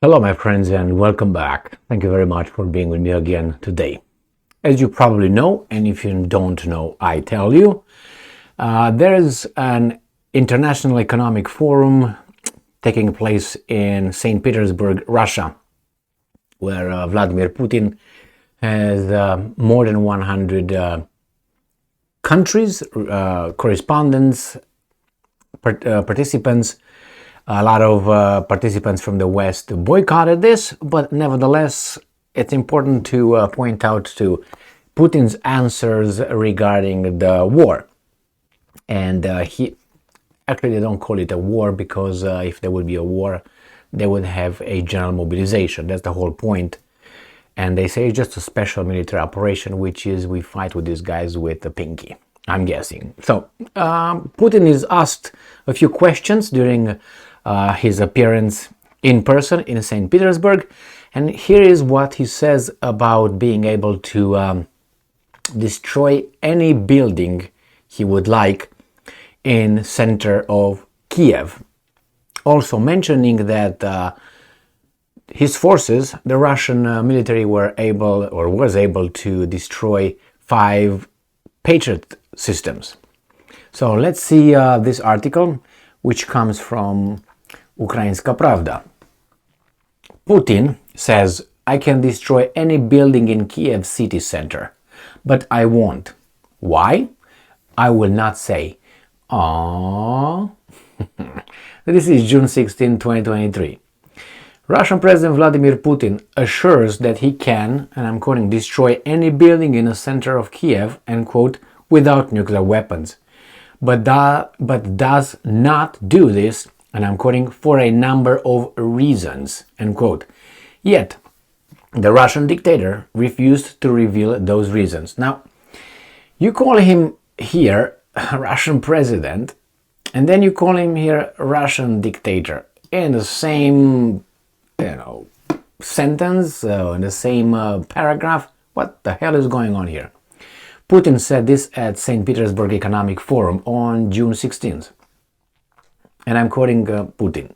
Hello, my friends, and welcome back. Thank you very much for being with me again today. As you probably know, and if you don't know, I tell you, there is an international economic forum taking place in St. Petersburg, Russia, where Vladimir Putin has more than 100 countries, correspondents, participants. A lot of participants from the West boycotted this, but nevertheless, it's important to point out to Putin's answers regarding the war. And they don't call it a war because if there would be a war, they would have a general mobilization. That's the whole point. And they say it's just a special military operation, which is we fight with these guys with a pinky, I'm guessing. So Putin is asked a few questions during his appearance in person in St. Petersburg, and here is what he says about being able to destroy any building he would like in center of Kyiv. Also mentioning that his forces, the Russian military, was able to destroy 5 Patriot systems. So let's see this article, which comes from Ukrainska Pravda. Putin says, I can destroy any building in Kiev city center, but I won't. Why? I will not say. Aww. This is June 16, 2023. Russian President Vladimir Putin assures that he can, and I'm quoting, destroy any building in the center of Kiev, end quote, without nuclear weapons. But does not do this, and I'm quoting, for a number of reasons, end quote. Yet, the Russian dictator refused to reveal those reasons. Now, you call him here Russian president, and then you call him here Russian dictator in the same, sentence, in the same paragraph. What the hell is going on here? Putin said this at St. Petersburg Economic Forum on June 16th. And I'm quoting Putin.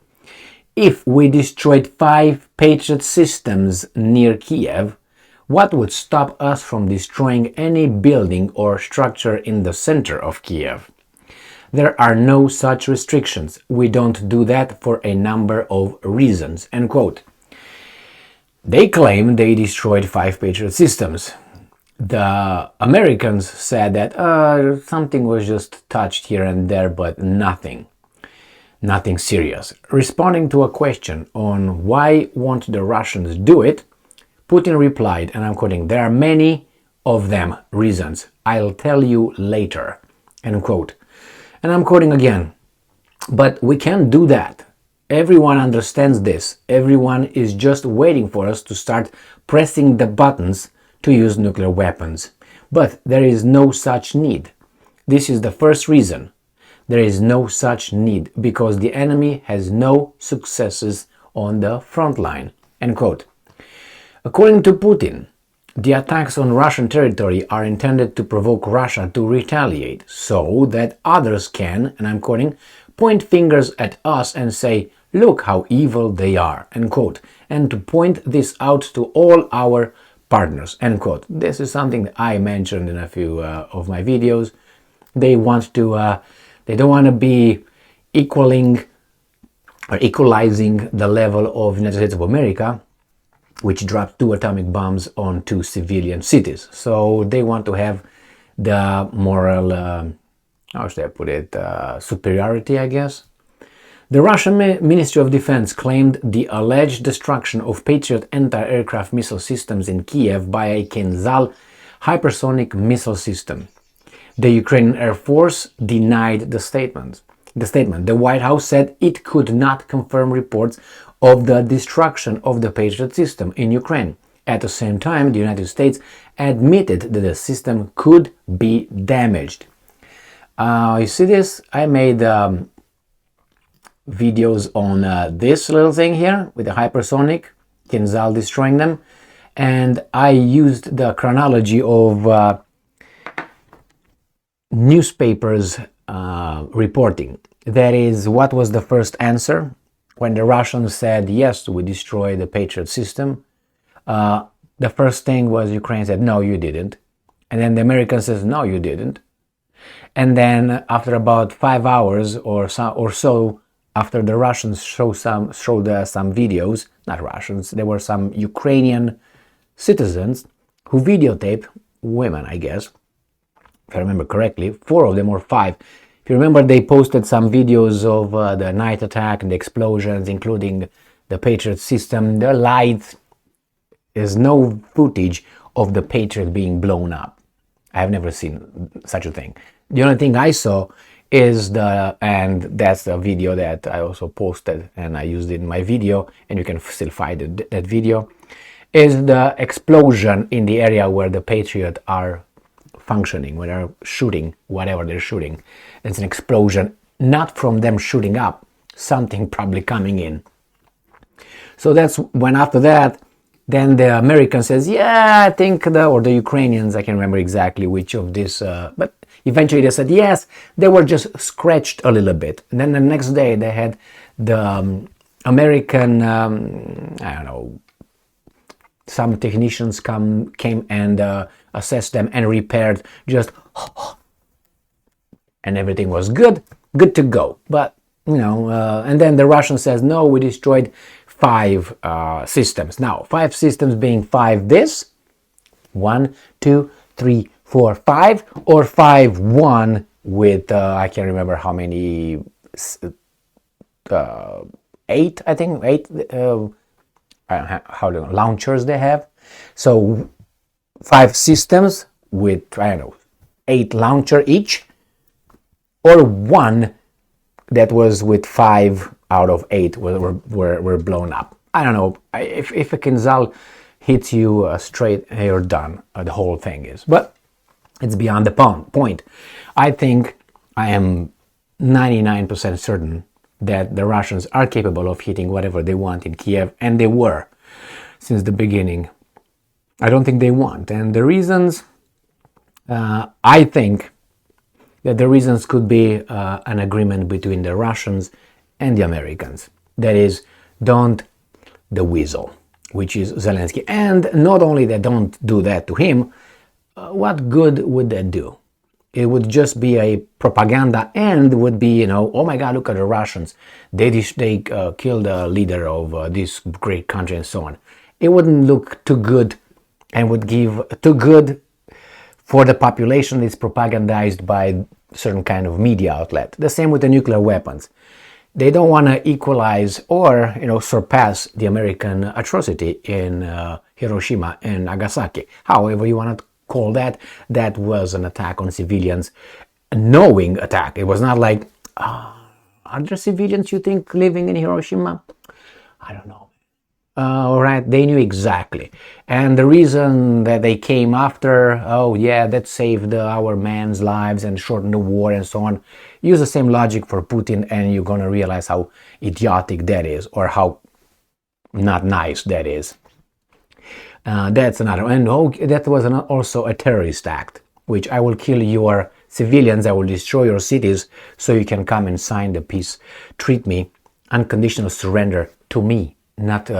If we destroyed 5 Patriot systems near Kiev, what would stop us from destroying any building or structure in the center of Kiev? There are no such restrictions. We don't do that for a number of reasons, end quote. They claim they destroyed 5 Patriot systems. The Americans said that something was just touched here and there, but nothing serious. Responding to a question on why won't the Russians do it, Putin replied, and I'm quoting, there are many of them reasons. I'll tell you later, end quote. And I'm quoting again, but we can't do that. Everyone understands this. Everyone is just waiting for us to start pressing the buttons to use nuclear weapons. But there is no such need. This is the first reason. There is no such need because the enemy has no successes on the front line. End quote. According to Putin, the attacks on Russian territory are intended to provoke Russia to retaliate so that others can, and I'm quoting, point fingers at us and say, look how evil they are, end quote, and to point this out to all our partners, end quote. This is something that I mentioned in a few of my videos. They want to, they don't want to be equalizing the level of United States of America, which dropped 2 atomic bombs on 2 civilian cities. So they want to have the moral, how should I put it, superiority, I guess. The Russian Ministry of Defense claimed the alleged destruction of Patriot anti-aircraft missile systems in Kiev by a Kinzhal hypersonic missile system. The Ukrainian Air Force denied the statement. The White House said it could not confirm reports of the destruction of the Patriot system in Ukraine. At the same time, the United States admitted that the system could be damaged. You see this? I made videos on this little thing here with the hypersonic, Kinzhal destroying them, and I used the chronology of newspapers reporting. That is, what was the first answer when the Russians said, yes, we destroyed the Patriot system, the first thing was Ukraine said, no, you didn't. And then the Americans says, no, you didn't. And then after about 5 hours or so, after the Russians showed some videos, not Russians, there were some Ukrainian citizens who videotaped women, I guess, if I remember correctly, 4 of them or 5. If you remember, they posted some videos of the night attack and the explosions, including the Patriot system. The lights. There's no footage of the Patriot being blown up. I have never seen such a thing. The only thing I saw is and that's the video that I also posted and I used it in my video, and you can still find that video, is the explosion in the area where the Patriot are functioning, where they're shooting whatever they're shooting. It's an explosion, not from them shooting up, something probably coming in. So that's when after that, then the American says, yeah, I think or the Ukrainians, I can't remember exactly which of this, but eventually they said, yes, they were just scratched a little bit. And then the next day they had the American, I don't know, some technicians came and assessed them and repaired just, and everything was good to go. But, and then the Russian says, no, we destroyed 5 systems. Now, 5 systems being 5 this, 1, 2, 3, 4, 5, or 5, 1 with, I can't remember how many, 8, I think, 8, I don't know how the launchers they have. So 5 systems with, I don't know, 8 launcher each, or 1 that was with 5 out of 8 were blown up. I don't know, if a Kinzhal hits you straight, you're done, the whole thing is. But it's beyond the point. I think I am 99% certain that the Russians are capable of hitting whatever they want in Kiev, and they were since the beginning. I don't think they want. And the reasons, I think that the reasons could be an agreement between the Russians and the Americans. That is, don't the weasel, which is Zelensky. And not only that, don't do that to him, what good would that do? It would just be a propaganda and would be, oh my God, look at the Russians. They killed the leader of this great country and so on. It wouldn't look too good and would give too good for the population. It's propagandized by certain kind of media outlet. The same with the nuclear weapons. They don't want to equalize or, surpass the American atrocity in Hiroshima and Nagasaki. However you want to call that, that was an attack on civilians, a knowing attack. It was not like, are there civilians you think living in Hiroshima? I don't know. All right, they knew exactly. And the reason that they came after, oh yeah, that saved our men's lives and shortened the war and so on. Use the same logic for Putin and you're going to realize how idiotic that is, or how not nice that is. That's another. And that was also a terrorist act, which I will kill your civilians, I will destroy your cities so you can come and sign the peace. Treat me unconditional surrender to me, not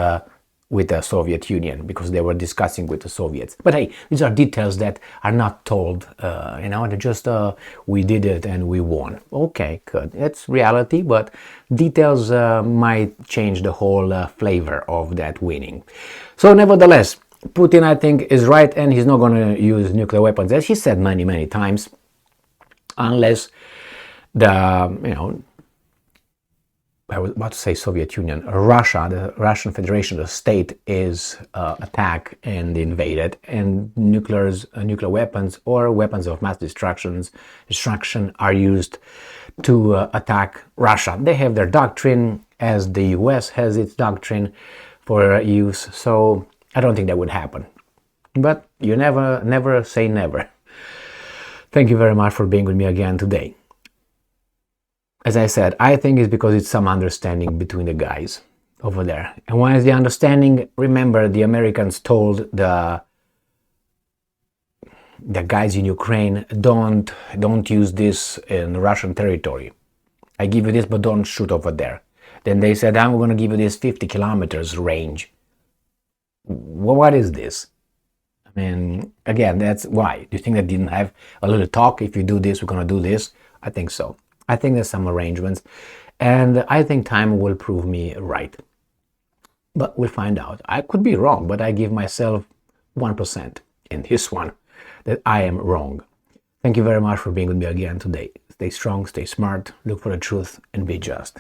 with the Soviet Union, because they were discussing with the Soviets. But hey, these are details that are not told, they're just, we did it and we won. Okay, good. It's reality, but details might change the whole flavor of that winning. So nevertheless, Putin, I think, is right, and he's not going to use nuclear weapons, as he said many, many times, unless the, I was about to say Soviet Union, Russia, the Russian Federation, the state, is attacked and invaded, and nuclear weapons or weapons of mass destruction are used to attack Russia. They have their doctrine, as the US has its doctrine for use, so I don't think that would happen. But you never say never. Thank you very much for being with me again today. As I said, I think it's because it's some understanding between the guys over there. And when is the understanding? Remember, the Americans told the guys in Ukraine, don't use this in Russian territory. I give you this, but don't shoot over there. Then they said, I'm going to give you this 50 kilometers range. Well, what is this? I mean, again, that's why. Do you think they didn't have a little talk? If you do this, we're going to do this? I think so. I think there's some arrangements. And I think time will prove me right. But we'll find out. I could be wrong, but I give myself 1% in this one that I am wrong. Thank you very much for being with me again today. Stay strong, stay smart, look for the truth, and be just.